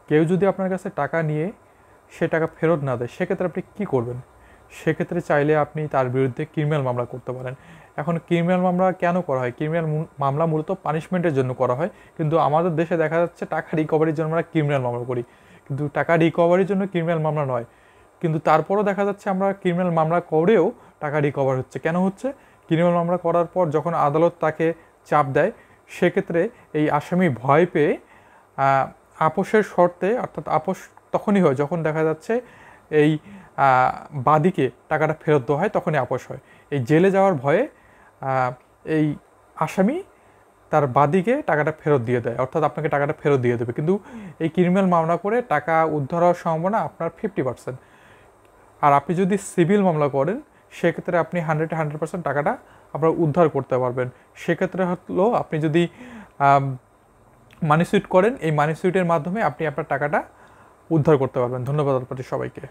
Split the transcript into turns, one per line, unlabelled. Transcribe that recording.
কেউ যদি আপনার কাছে টাকা নিয়ে সে টাকা ফেরত না দেয়, সেক্ষেত্রে আপনি কী করবেন? সেক্ষেত্রে চাইলে আপনি তার বিরুদ্ধে ক্রিমিনাল মামলা করতে পারেন। এখন ক্রিমিনাল মামলা কেন করা হয়? ক্রিমিনাল মামলা মূলত পানিশমেন্টের জন্য করা হয়, কিন্তু আমাদের দেশে দেখা যাচ্ছে টাকা রিকভারির জন্য আমরা ক্রিমিনাল মামলা করি, কিন্তু টাকা রিকভারির জন্য ক্রিমিনাল মামলা নয়। কিন্তু তারপরও দেখা যাচ্ছে আমরা ক্রিমিনাল মামলা করেও টাকা রিকভার হচ্ছে। কেন হচ্ছে? ক্রিমিনাল মামলা করার পর যখন আদালত তাকে চাপ দেয়, সেক্ষেত্রে এই আসামি ভয় পেয়ে আপোষের শর্তে, অর্থাৎ আপোষ তখনই হয় যখন দেখা যাচ্ছে এই বাদীকে টাকাটা ফেরত দেওয়া হয়, তখনই আপোষ হয়। এই জেলে যাওয়ার ভয়ে এই আসামি তার বাদীকে টাকাটা ফেরত দিয়ে দেয়, অর্থাৎ আপনাকে টাকাটা ফেরত দিয়ে দেবে। কিন্তু এই ক্রিমিনাল মামলা করে টাকা উদ্ধার হওয়ার সম্ভাবনা আপনার 50%। আর আপনি যদি সিভিল মামলা করেন, সেক্ষেত্রে আপনি 100% টাকাটা আপনার উদ্ধার করতে পারবেন। সেক্ষেত্রে হলো আপনি যদি মানি সুইট করেন, এই মানি সুইটের মাধ্যমে আপনি আপনার টাকাটা উদ্ধার করতে পারবেন। ধন্যবাদ আপনাদের সবাইকে।